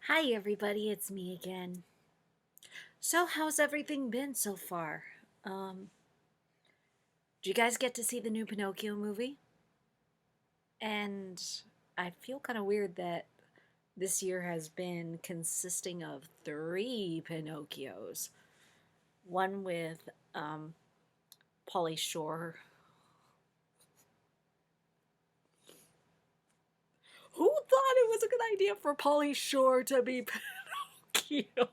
Hi everybody, it's me again. So how's everything been so far? Um, did you guys get to see the new Pinocchio movie? And I feel kind of weird that this year has been consisting of three Pinocchios. One with Pauly Shore. Who thought it was a good idea for Pauly Shore to be Pinocchio?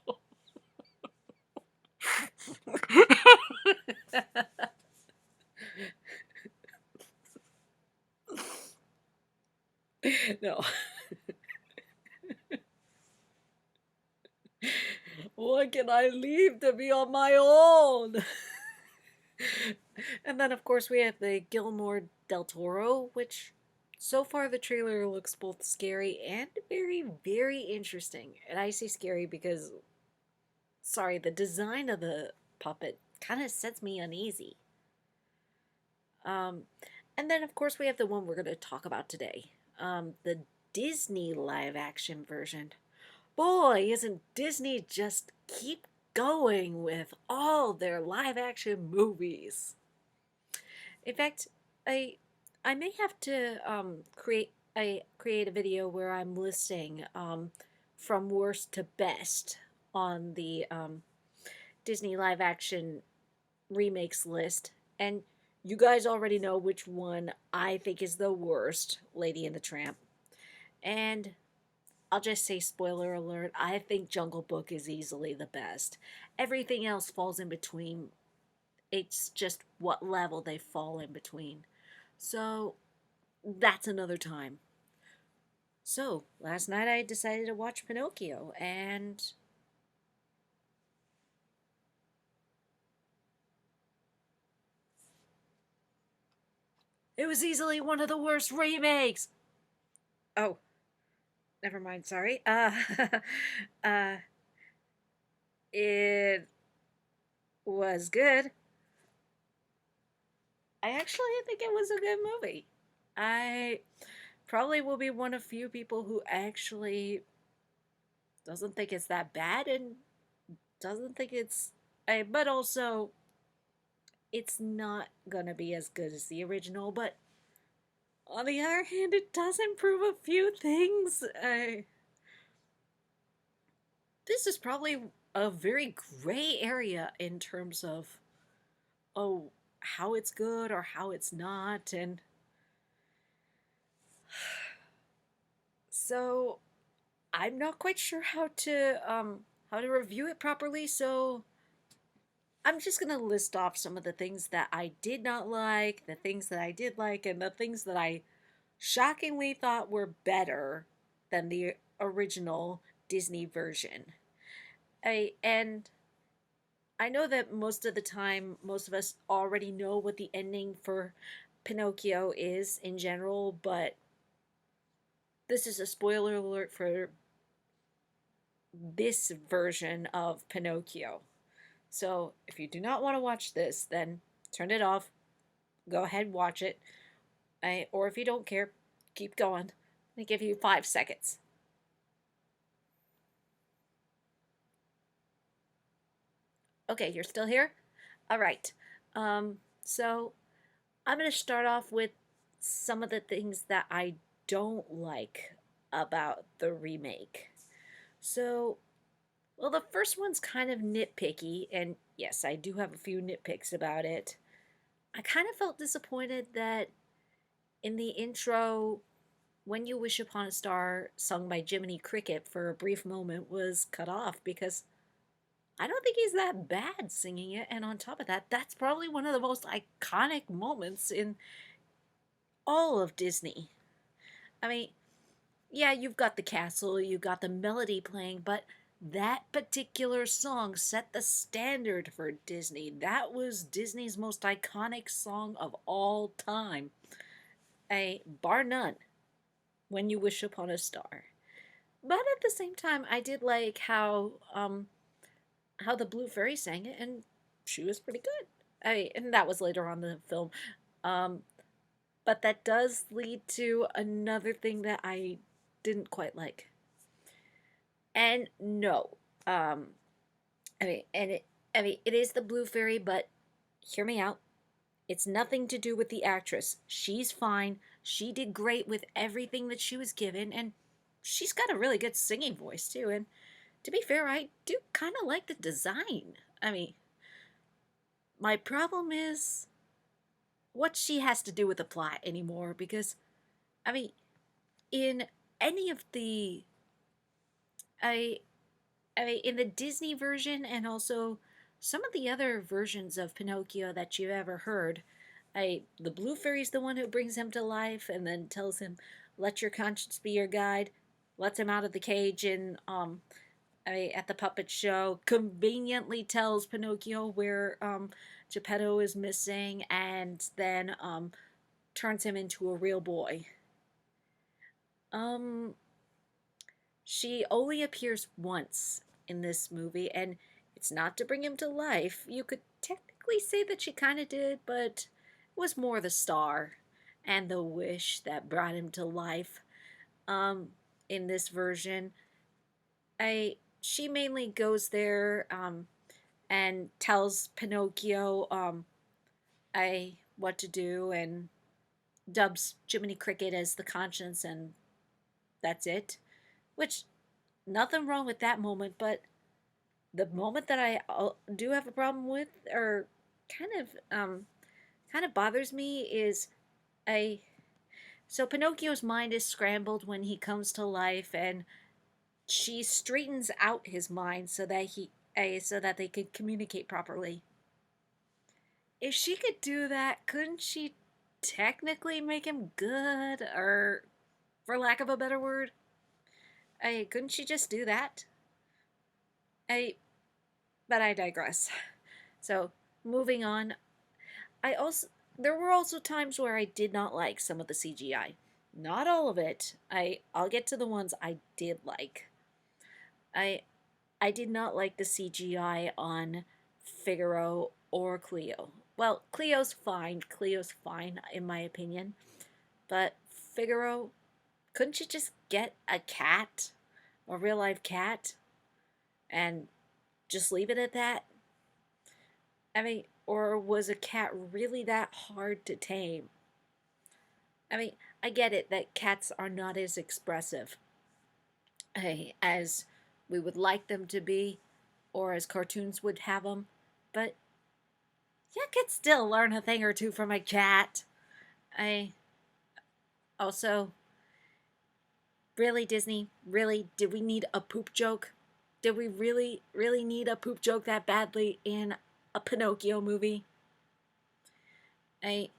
No. What can I leave to be on my own? And then, of course, we have the Gilmore del Toro, which so far the trailer looks both scary and very, very interesting. And I say scary because, sorry, the design of the puppet kind of sets me uneasy. Um, and then, of course, we have the one we're going to talk about today, the Disney live action version. Boy, isn't Disney just keep going with all their live action movies? In fact, I I may have to create a video where I'm listing from worst to best on the Disney live action remakes list, and you guys already know which one I think is the worst, Lady and the Tramp. And I'll just say spoiler alert, I think Jungle Book is easily the best. Everything else falls in between. It's just what level they fall in between. So that's another time. So last night I decided to watch Pinocchio, and it was easily one of the worst remakes. Oh, never mind. Sorry. Uh, it was good. I actually think it was a good movie. I probably will be one of few people who actually doesn't think it's that bad and doesn't think it's. But also, it's not gonna be as good as the original. But on the other hand, it does improve a few things. This is probably a very gray area in terms of oh how it's good or how it's not, and so I'm not quite sure how to review it properly. So I'm just gonna list off some of the things that I did not like, the things that I did like, and the things that I shockingly thought were better than the original Disney version. And I know that most of the time, most of us already know what the ending for Pinocchio is in general, but this is a spoiler alert for this version of Pinocchio. So if you do not want to watch this, then turn it off. Go ahead, watch it. Or if you don't care, keep going. I give you 5 seconds. Okay, you're still here? All right. So I'm going to start off with some of the things that I don't like about the remake. So, well, the first one's kind of nitpicky, and yes, I do have a few nitpicks about it. I kind of felt disappointed that in the intro, When You Wish Upon a Star, sung by Jiminy Cricket for a brief moment, was cut off because I don't think he's that bad singing it. And on top of that, that's probably one of the most iconic moments in all of Disney. I mean, yeah, you've got the castle, you've got the melody playing, but that particular song set the standard for Disney. That was Disney's most iconic song of all time. A bar none, When You Wish Upon a Star. But at the same time, I did like how the Blue Fairy sang it, and she was pretty good. And that was later on in the film. Um, but that does lead to another thing that I didn't quite like. And no, um, I mean, it is the blue fairy, but hear me out. It's nothing to do with the actress. She's fine. She did great with everything that she was given, and she's got a really good singing voice too. And to be fair, I do kind of like the design. I mean, my problem is what she has to do with the plot anymore because, I mean, in any of the I in the Disney version and also some of the other versions of Pinocchio that you've ever heard, the blue fairy's the one who brings him to life and then tells him, "Let your conscience be your guide." Lets him out of the cage and at the puppet show, conveniently tells Pinocchio where Geppetto is missing, and then turns him into a real boy. Um, She only appears once in this movie, and it's not to bring him to life. You could technically say that she kind of did, but it was more the star and the wish that brought him to life. Um, in this version, I she mainly goes there and tells Pinocchio I what to do and dubs Jiminy Cricket as the conscience, and that's it. Which nothing wrong with that moment, but the moment that I do have a problem with, or kind of kind of bothers me, is I so Pinocchio's mind is scrambled when he comes to life, and she straightens out his mind so that so that they could communicate properly. If she could do that, couldn't she technically make him good, or for lack of a better word, couldn't she just do that? I but I digress. So moving on, I also there were also times where I did not like some of the CGI. Not all of it. I'll get to the ones I did like. I I did not like the CGI on Figaro or Cleo. Well, Cleo's fine. Cleo's fine in my opinion. But Figaro, couldn't you just get a cat, a real life cat, and just leave it at that? I mean, or was a cat really that hard to tame? I mean, I get it that cats are not as expressive as we would like them to be, or as cartoons would have them, but you could still learn a thing or two from a cat. I also, really, Disney, really, did we need a poop joke? Did we really, really need a poop joke that badly in a Pinocchio movie? I,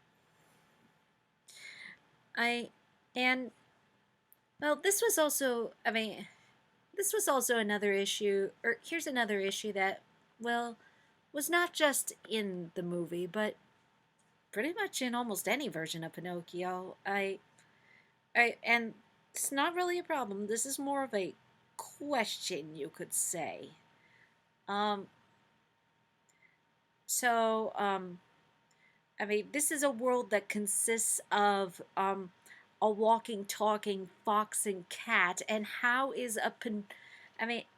I, and well, this was also, this was also another issue, or here's another issue that, well, was not just in the movie, but pretty much in almost any version of Pinocchio. And it's not really a problem. This is more of a question, you could say. Um, so, this is a world that consists of a walking, talking fox and cat, and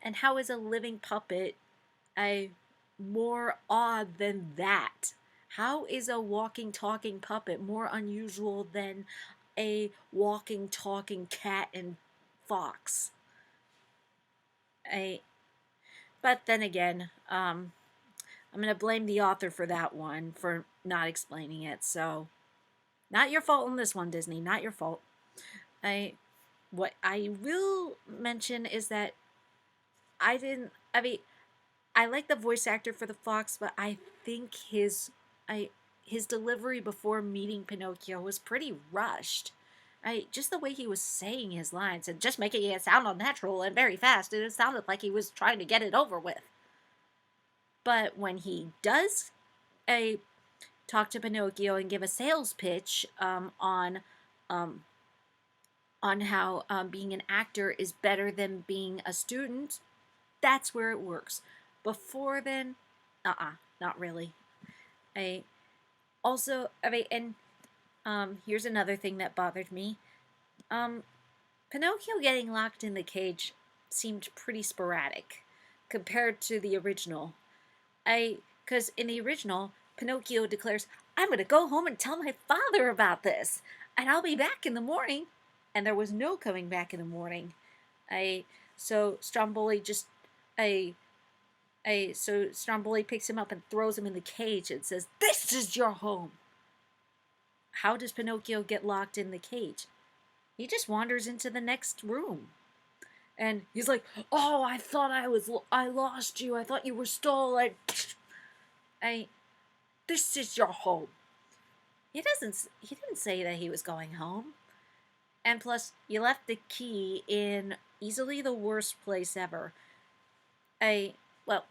and how is a living puppet a more odd than that? How is a walking, talking puppet more unusual than a walking, talking cat and fox? I, but then again, I'm going to blame the author for that one for not explaining it. So, not your fault on this one, Disney. Not your fault. I what I will mention is that I didn't. I like the voice actor for the fox, but I think I his delivery before meeting Pinocchio was pretty rushed. I just the way he was saying his lines and just making it sound unnatural and very fast. It sounded like he was trying to get it over with. But when he does a talk to Pinocchio and give a sales pitch um, on how being an actor is better than being a student, that's where it works. Before then, not really. I and here's another thing that bothered me. Um, Pinocchio getting locked in the cage. seemed pretty sporadic compared to the original. Because in the original, Pinocchio declares, "I'm going to go home and tell my father about this, and I'll be back in the morning." And there was no coming back in the morning. I so Stromboli just I so Stromboli picks him up and throws him in the cage and says, "This is your home." How does Pinocchio get locked in the cage? He just wanders into the next room. And he's like, "Oh, I lost you. I thought you were stolen. I This is your home." He didn't say that he was going home. And plus, you left the key in easily the worst place ever.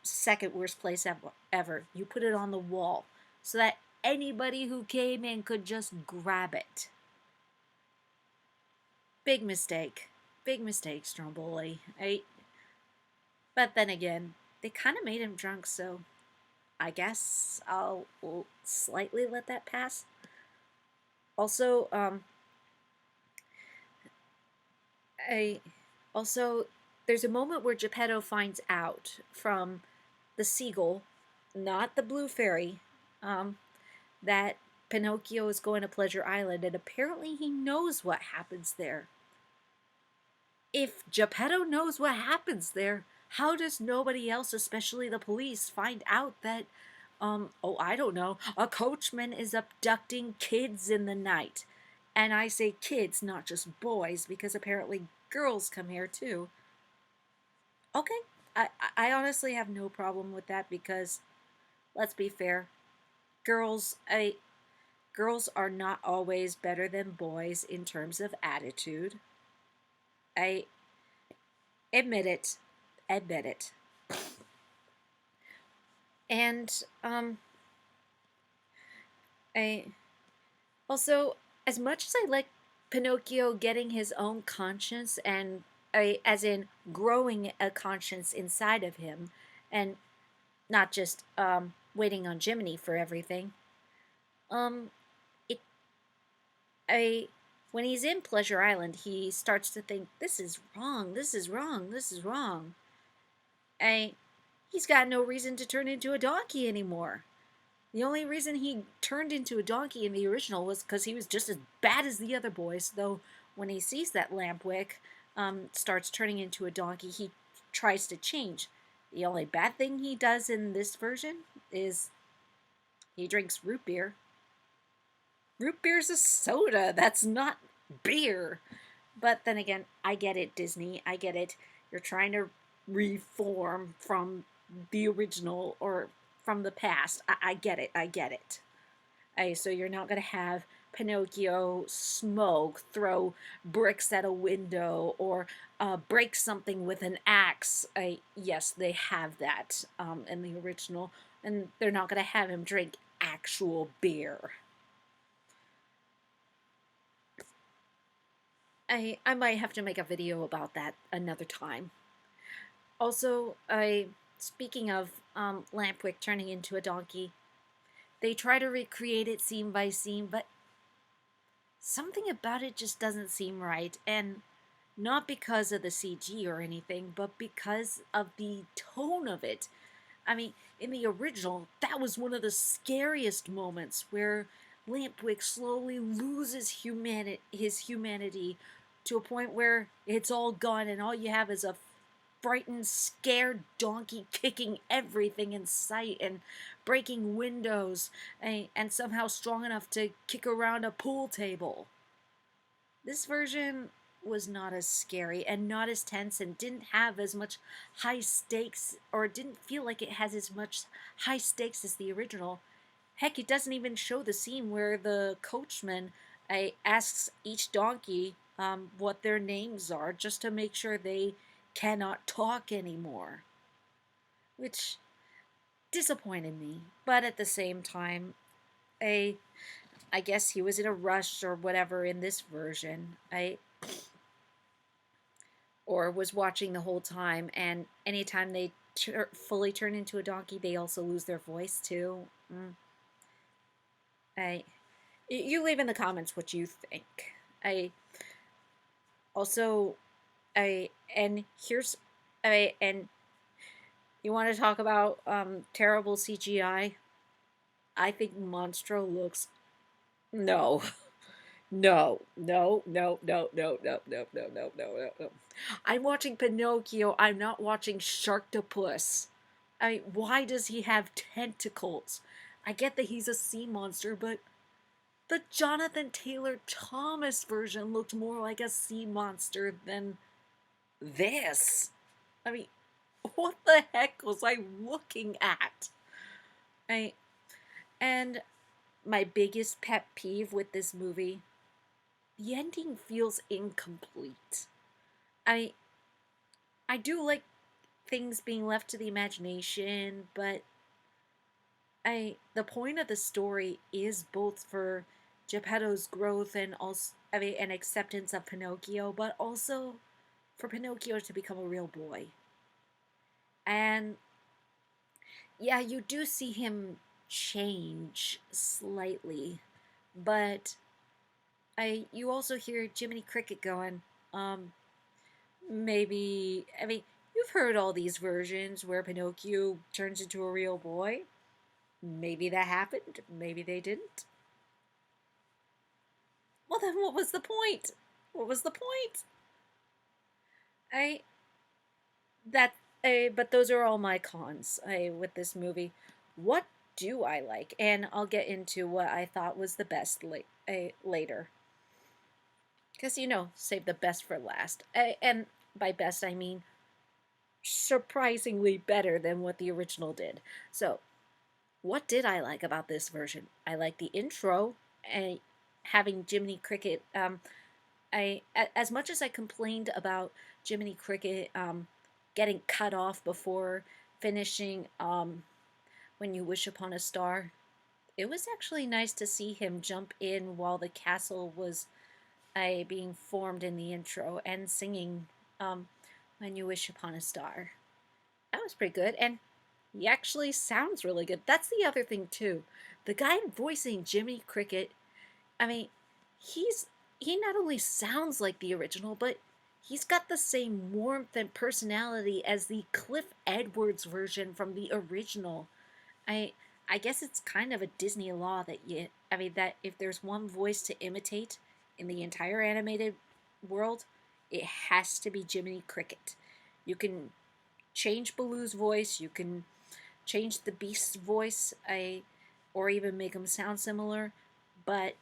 Second worst place ever. You put it on the wall so that anybody who came in could just grab it. Big mistake. Big mistake, Stromboli. But then again, they kind of made him drunk, so I guess I'll slightly let that pass. Also, I also there's a moment where Geppetto finds out from the seagull, not the blue fairy, that Pinocchio is going to Pleasure Island, and apparently he knows what happens there. If Geppetto knows what happens there, how does nobody else, especially the police, find out that, I don't know, a coachman is abducting kids in the night? And I say kids, not just boys, because apparently girls come here too. Okay, I honestly have no problem with that because, let's be fair, girls, girls are not always better than boys in terms of attitude. I admit it. Admit it. And I also, as much as I like Pinocchio getting his own conscience and as in growing a conscience inside of him, and not just waiting on Jiminy for everything. It I When he's in Pleasure Island, he starts to think, "This is wrong. This is wrong. This is wrong." I He's got no reason to turn into a donkey anymore. The only reason he turned into a donkey in the original was because he was just as bad as the other boys. Though when he sees that Lampwick starts turning into a donkey, he tries to change. The only bad thing he does in this version is he drinks root beer. Root beer's a soda. That's not beer. But then again, I get it, Disney. I get it. You're trying to reform from the original or from the past. I get it. I get it. So you're not going to have Pinocchio smoke, throw bricks at a window, or break something with an axe. Yes, they have that in the original, and they're not going to have him drink actual beer. I might have to make a video about that another time. Also, speaking of Lampwick turning into a donkey, they try to recreate it scene by scene, but something about it just doesn't seem right. And not because of the CG or anything, but because of the tone of it. I mean, in the original, that was one of the scariest moments where Lampwick slowly loses his humanity to a point where it's all gone and all you have is a frightened, scared donkey kicking everything in sight and breaking windows and somehow strong enough to kick around a pool table. This version was not as scary and not as tense and didn't have as much high stakes, or didn't feel like it has as much high stakes as the original. Heck, it doesn't even show the scene where the coachman asks each donkey what their names are just to make sure they cannot talk anymore, which disappointed me. But at the same time, I I guess he was in a rush or whatever in this version. Or was watching the whole time, and anytime they fully turn into a donkey, they also lose their voice too. I You leave in the comments what you think. I also I and here's I mean, and you want to talk about terrible CGI? I think Monstro looks no. No, no, no, no, no, no, no, no, no, no, no, no. I'm watching Pinocchio. I'm not watching Sharktopus. I mean, why does he have tentacles? I get that he's a sea monster, but the Jonathan Taylor Thomas version looked more like a sea monster than this. I mean, what the heck was I looking at? I and my biggest pet peeve with this movie, the ending feels incomplete. I I do like things being left to the imagination, but the point of the story is both for Geppetto's growth and also an acceptance of Pinocchio, but also for Pinocchio to become a real boy. And yeah, you do see him change slightly, but I you also hear Jiminy Cricket going, um, maybe you've heard all these versions where Pinocchio turns into a real boy. Maybe that happened, maybe they didn't. Well then what was the point? What was the point? I that but those are all my cons with this movie. What do I like? And I'll get into what I thought was the best later. Because, save the best for last. And by best, I mean surprisingly better than what the original did. So, what did I like about this version? I like the intro, and having Jiminy Cricket. As much as I complained about Jiminy Cricket getting cut off before finishing When You Wish Upon a Star, it was actually nice to see him jump in while the castle was being formed in the intro and singing When You Wish Upon a Star. That was pretty good, and he actually sounds really good. That's the other thing too. The guy voicing Jiminy Cricket, I mean, he's he not only sounds like the original, but he's got the same warmth and personality as the Cliff Edwards version from the original. I I guess it's kind of a Disney law that that if there's one voice to imitate in the entire animated world, it has to be Jiminy Cricket. You can change Baloo's voice, you can change the Beast's voice, or even make them sound similar, but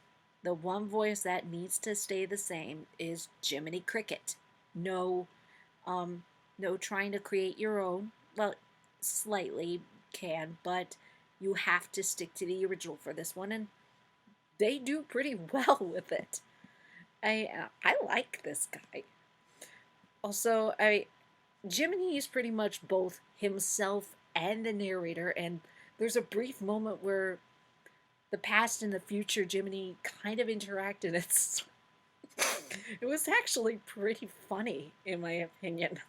the one voice that needs to stay the same is Jiminy Cricket. No, um, no trying to create your own. Well, slightly can, but you have to stick to the original for this one, and they do pretty well with it. I like this guy. Also, Jiminy is pretty much both himself and the narrator, and there's a brief moment where the past and the future Jiminy kind of interact, and it was actually pretty funny in my opinion.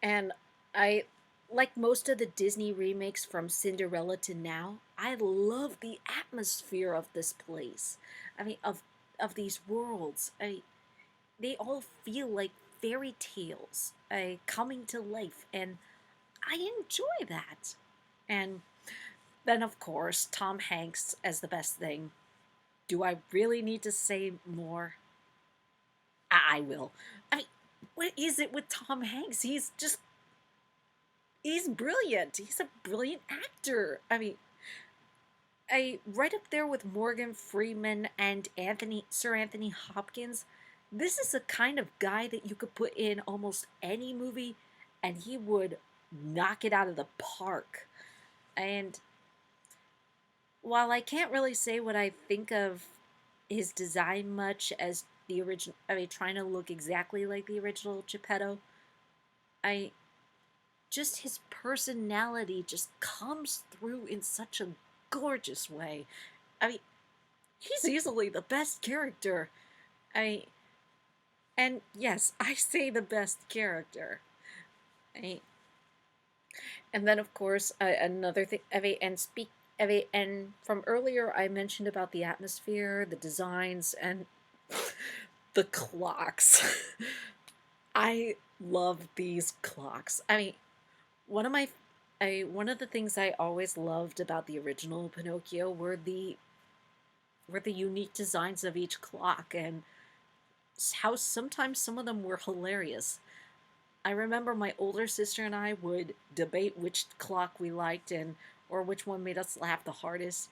And I like most of the Disney remakes from Cinderella to now, I love the atmosphere of this place. Of these worlds. They all feel like fairy tales coming to life, and I enjoy that. And then, of course, Tom Hanks as the best thing. Do I really need to say more? I will. I mean, what is it with Tom Hanks? He's brilliant. He's a brilliant actor. I right up there with Morgan Freeman and Sir Anthony Hopkins. This is a kind of guy that you could put in almost any movie and he would knock it out of the park. And while I can't really say what I think of his design much as the original, trying to look exactly like the original Geppetto, I just his personality just comes through in such a gorgeous way. I mean, he's easily the best character. I and yes, I say the best character. I, and then of course another thing. And from earlier I mentioned about the atmosphere, the designs, and the clocks. I love these clocks. I mean, one of my one of the things I always loved about the original Pinocchio were the unique designs of each clock and how sometimes some of them were hilarious. I remember my older sister and I would debate which clock we liked and or which one made us laugh the hardest.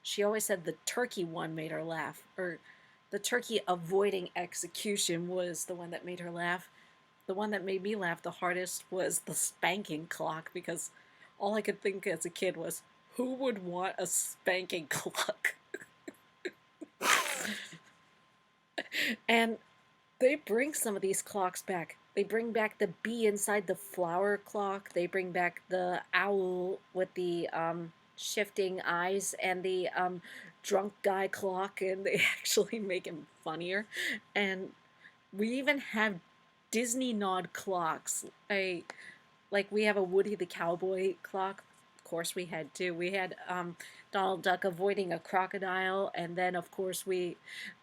She always said the turkey one made her laugh, or the turkey avoiding execution was the one that made her laugh. The one that made me laugh the hardest was the spanking clock because all I could think as a kid was, who would want a spanking clock? And they bring some of these clocks back. They bring back the bee inside the flower clock. They bring back the owl with the shifting eyes and the drunk guy clock, and they actually make him funnier. And we even have Disney nod clocks. We have a Woody the Cowboy clock. Of course, we had two. We had Donald Duck avoiding a crocodile, and then of course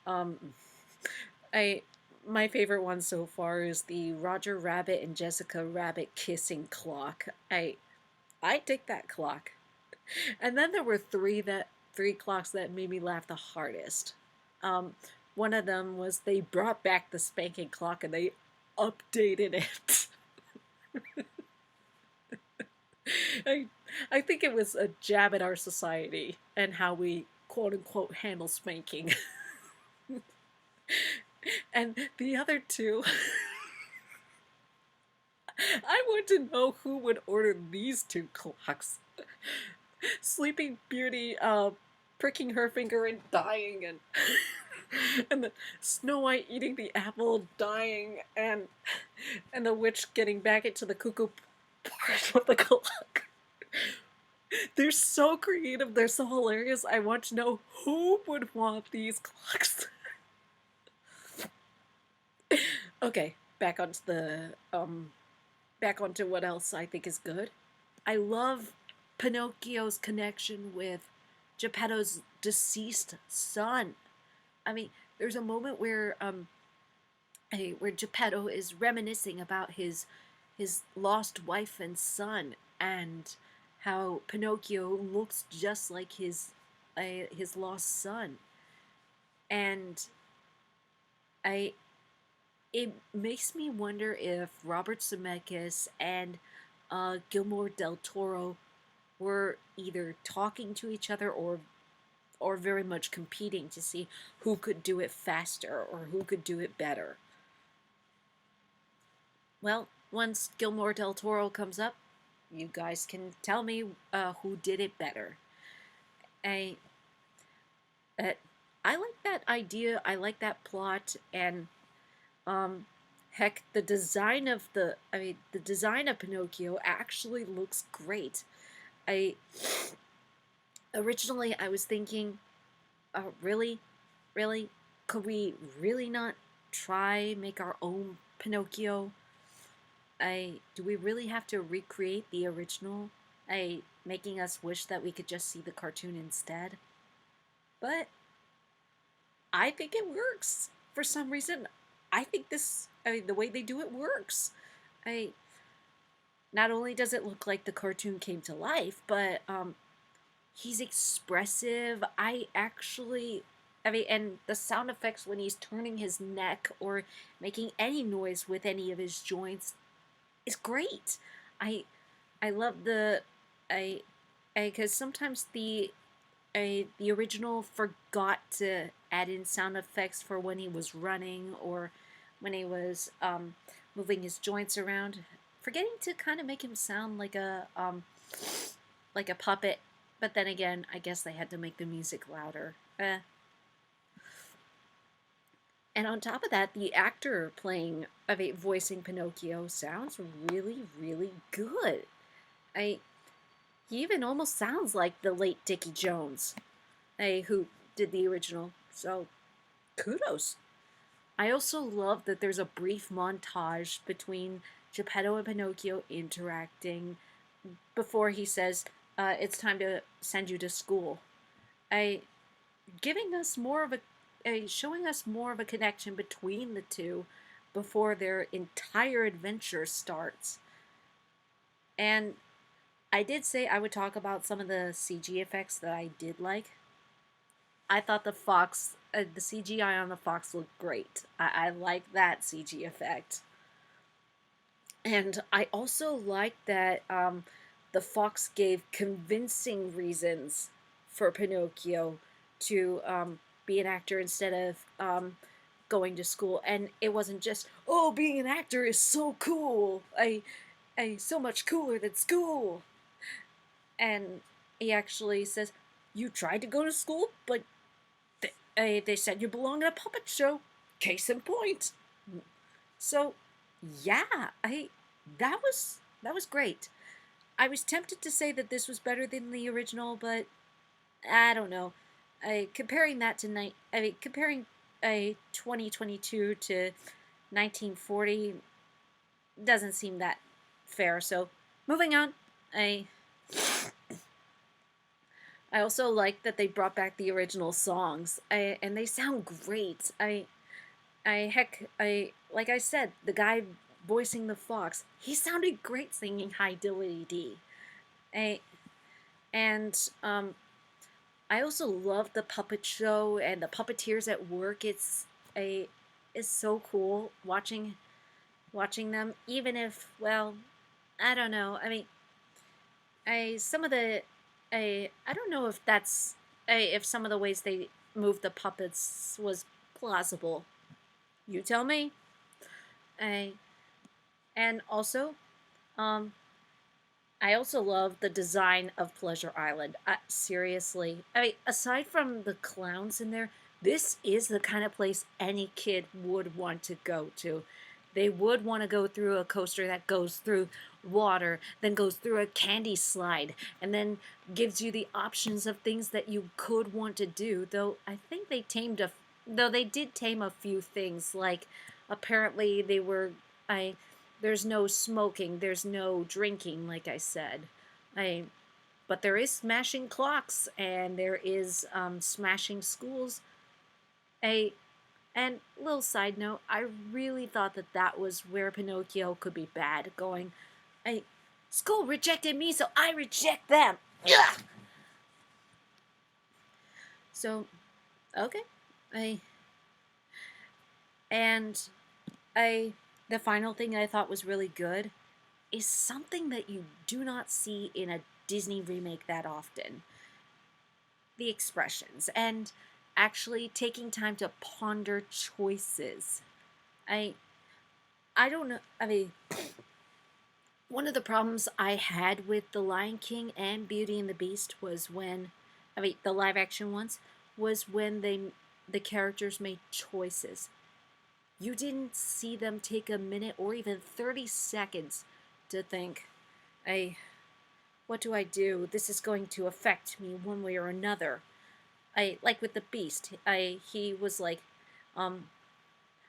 um, I my favorite one so far is the Roger Rabbit and Jessica Rabbit kissing clock. I take that clock. And then there were three clocks that made me laugh the hardest. Um, One of them was they brought back the spanking clock and they updated it. I I think it was a jab at our society and how we quote unquote handle spanking. And the other two, I want to know who would order these two clocks. Sleeping Beauty pricking her finger and dying, and and the Snow White eating the apple, dying, and the witch getting back into the cuckoo part of the clock. They're so creative. They're so hilarious. I want to know who would want these clocks. Okay, back onto what else I think is good. I love Pinocchio's connection with Geppetto's deceased son. I mean, there's a moment where Geppetto is reminiscing about his lost wife and son, and how Pinocchio looks just like his lost son, and I it makes me wonder if Robert Zemeckis and Guillermo del Toro were either talking to each other or very much competing to see who could do it faster or who could do it better. Well, once Guillermo del Toro comes up, you guys can tell me who did it better. I uh, I like that idea. I like that plot, and um, heck, the design of Pinocchio actually looks great. I Originally I was thinking, really, really, could we really not try make our own Pinocchio? I Do we really have to recreate the original? Making us wish that we could just see the cartoon instead. But I think it works for some reason. I mean, the way they do it works. I Not only does it look like the cartoon came to life, but he's expressive. I mean, and the sound effects when he's turning his neck or making any noise with any of his joints is great. I I love I because sometimes the original forgot to add in sound effects for when he was running or when he was moving his joints around, forgetting to kind of make him sound like a puppet. But then again, I guess they had to make the music louder. And on top of that, the actor voicing Pinocchio sounds really, really good. I He even almost sounds like the late Dickie Jones, who did the original. So, kudos. I also love that there's a brief montage between Geppetto and Pinocchio interacting before he says, "It's time to send you to school." I Giving us more of showing us more of a connection between the two. before their entire adventure starts. And I did say I would talk about some of the CG effects that I did like. I thought the CGI on the fox looked great. I like that CG effect. And I also like that the fox gave convincing reasons for Pinocchio to be an actor instead of going to school. And it wasn't just, oh, being an actor is so cool. I so much cooler than school. And he actually says, you tried to go to school, but they said you belong in a puppet show. Case in point. So, yeah, I that was great. I was tempted to say that this was better than the original, but I don't know. Comparing that to comparing a 2022 to 1940 doesn't seem that fair. So, moving on. I I also like that they brought back the original songs. And they sound great. I like I said, the guy voicing the fox, he sounded great singing High Diddly Dee. I, and I also love the puppet show and the puppeteers at work. It's so cool watching them. Even if, well, I don't know. I mean, I some of the I don't know if that's if some of the ways they moved the puppets was plausible. You tell me. I and also, um, I also love the design of Pleasure Island. Seriously, I mean, aside from the clowns in there, this is the kind of place any kid would want to go to. They would want to go through a coaster that goes through water, then goes through a candy slide, and then gives you the options of things that you could want to do. Though I think though they did tame a few things, like apparently they were I there's no smoking, there's no drinking, like I said. I but there is smashing clocks and there is smashing schools. A and little side note, I really thought that that was where Pinocchio could be bad, going, I school rejected me, so I reject them. Ugh! So okay, I and I the final thing I thought was really good is something that you do not see in a Disney remake that often. The expressions and actually taking time to ponder choices. I I don't know. I mean, one of the problems I had with The Lion King and Beauty and the Beast was when the live action ones was when the characters made choices. You didn't see them take a minute or even 30 seconds to think, I what do I do? This is going to affect me one way or another. I like with the Beast. I He was like, um,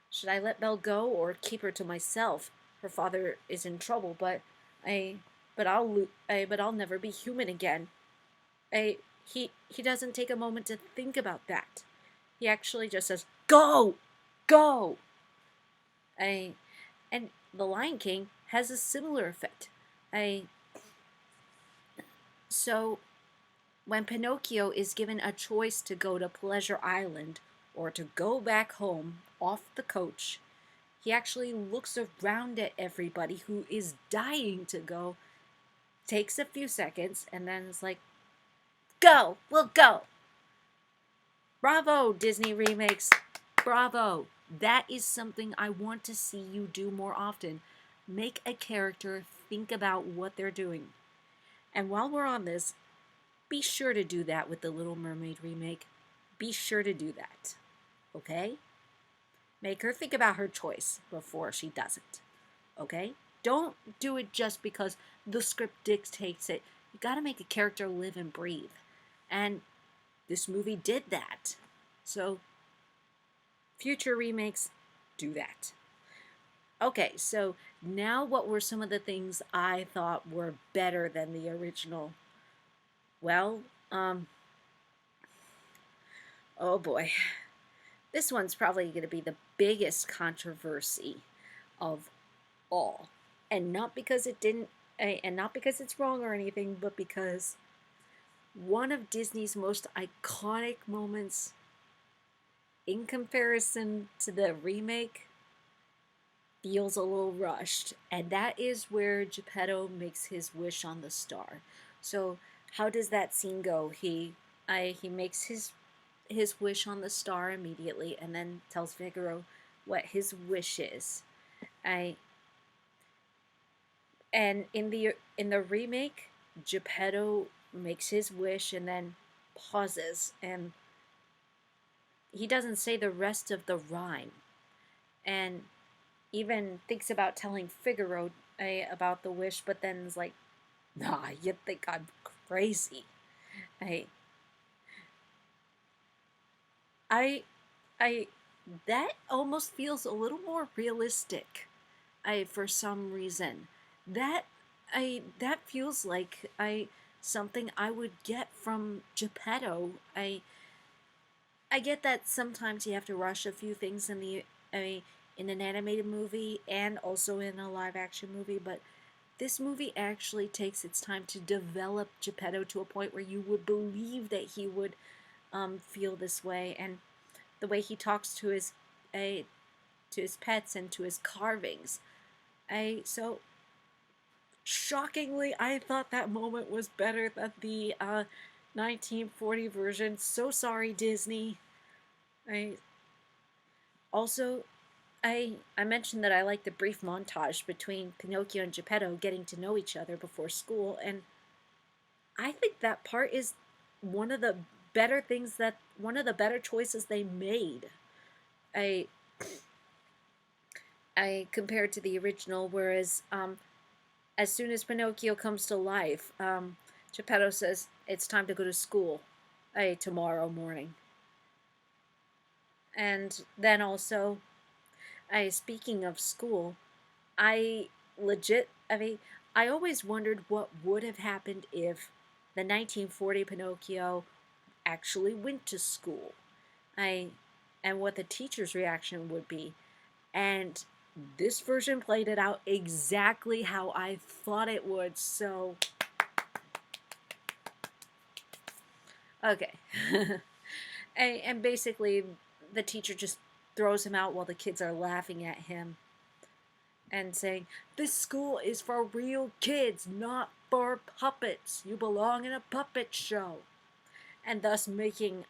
should I let Belle go or keep her to myself? Her father is in trouble, I, but I'll never be human again. I he doesn't take a moment to think about that. He actually just says, "Go, go." I and the Lion King has a similar effect. I so when Pinocchio is given a choice to go to Pleasure Island or to go back home off the coach, he actually looks around at everybody who is dying to go, takes a few seconds, and then is like, go, we'll go. Bravo, Disney remakes. Bravo. That is something I want to see you do more often. Make a character think about what they're doing. And while we're on this, be sure to do that with the Little Mermaid remake. Be sure to do that. Okay? Make her think about her choice before she does it. Okay? Don't do it just because the script dictates it. You gotta make a character live and breathe. And this movie did that. So, future remakes do that. Okay, so now what were some of the things I thought were better than the original? Well, oh boy. This one's probably going to be the biggest controversy of all. And not because it didn't, and not because it's wrong or anything, but because one of Disney's most iconic moments in comparison to the remake feels a little rushed, and that is where Geppetto makes his wish on the star. So how does that scene go? He makes his wish on the star immediately, and then tells Figaro what his wish is. I and in the remake, Geppetto makes his wish and then pauses, and he doesn't say the rest of the rhyme, and even thinks about telling Figaro about the wish, but then is like, "Nah, you think I'm crazy?" I, I, I, that almost feels a little more realistic. For some reason, that that feels like something I would get from Geppetto. I get that sometimes you have to rush a few things in the in an animated movie and also in a live action movie, but this movie actually takes its time to develop Geppetto to a point where you would believe that he would feel this way, and the way he talks to his pets and to his carvings. I so shockingly, I thought that moment was better than the 1940 version. So sorry, Disney. I also I mentioned that I like the brief montage between Pinocchio and Geppetto getting to know each other before school, and I think that part is one of the one of the better choices they made. I I compared to the original, whereas as soon as Pinocchio comes to life, Geppetto says it's time to go to school, tomorrow morning, and then also, speaking of school, I I mean, I always wondered what would have happened if the 1940 Pinocchio actually went to school. I and what the teacher's reaction would be. And this version played it out exactly how I thought it would. So, okay. And basically, the teacher just throws him out while the kids are laughing at him and saying, "This school is for real kids, not for puppets. You belong in a puppet show." And thus making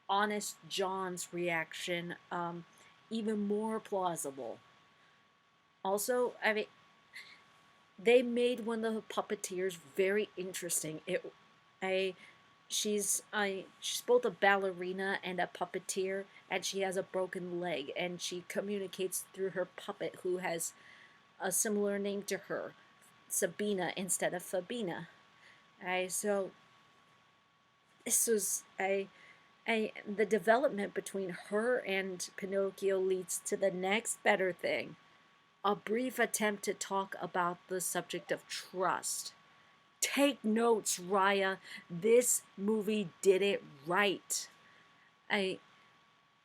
Honest John's reaction even more plausible. Also, I mean, they made one of the puppeteers very interesting. I, she's both a ballerina and a puppeteer, and she has a broken leg, and she communicates through her puppet, who has a similar name to her, Sabina instead of Fabina. So this was the development between her and Pinocchio leads to the next better thing, a brief attempt to talk about the subject of trust. Take notes, Raya. This movie did it right. I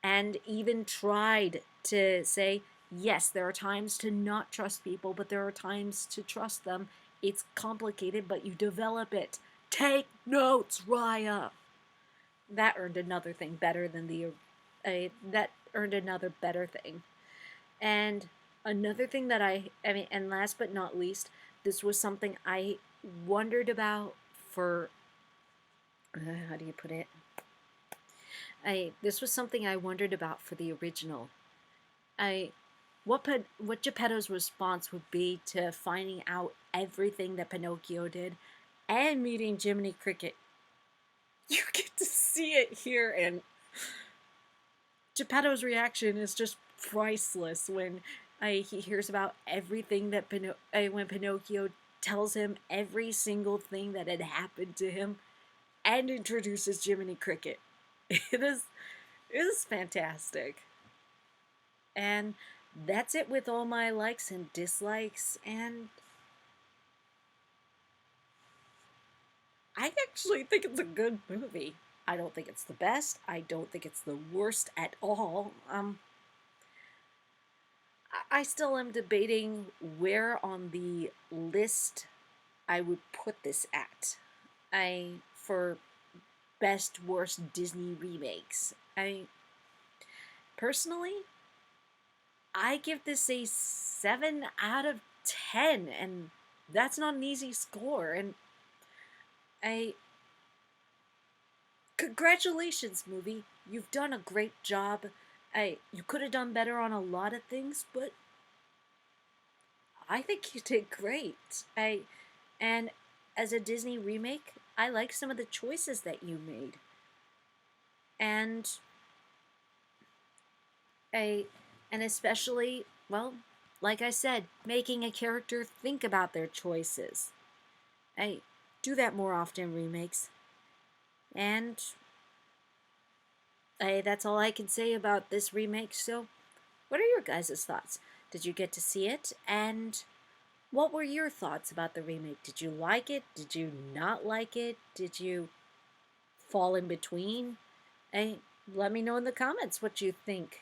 and even tried to say, yes, there are times to not trust people, but there are times to trust them. It's complicated, but you develop it. Take notes, Raya. That earned another thing better than that earned another better thing. And another thing that I mean, and last but not least, this was something I wondered about for, how do you put it? This was something I wondered about for the original. I what Geppetto's response would be to finding out everything that Pinocchio did and meeting Jiminy Cricket. You get to see it here, and Geppetto's reaction is just priceless when he hears about everything that when Pinocchio tells him every single thing that had happened to him and introduces Jiminy Cricket. It is fantastic. And that's it with all my likes and dislikes, and I actually think it's a good movie. I don't think it's the best. I don't think it's the worst at all. I still am debating where on the list I would put this at. I for best worst Disney remakes. Personally, I give this a 7 out of 10, and that's not an easy score. And I congratulations, movie. You've done a great job. You could have done better on a lot of things, but I think you did great. And as a Disney remake, I like some of the choices that you made. And I and especially, well, like I said, making a character think about their choices. I do that more often in remakes. And that's all I can say about this remake. So, what are your guys' thoughts? Did you get to see it? And what were your thoughts about the remake? Did you like it? Did you not like it? Did you fall in between? And let me know in the comments what you think.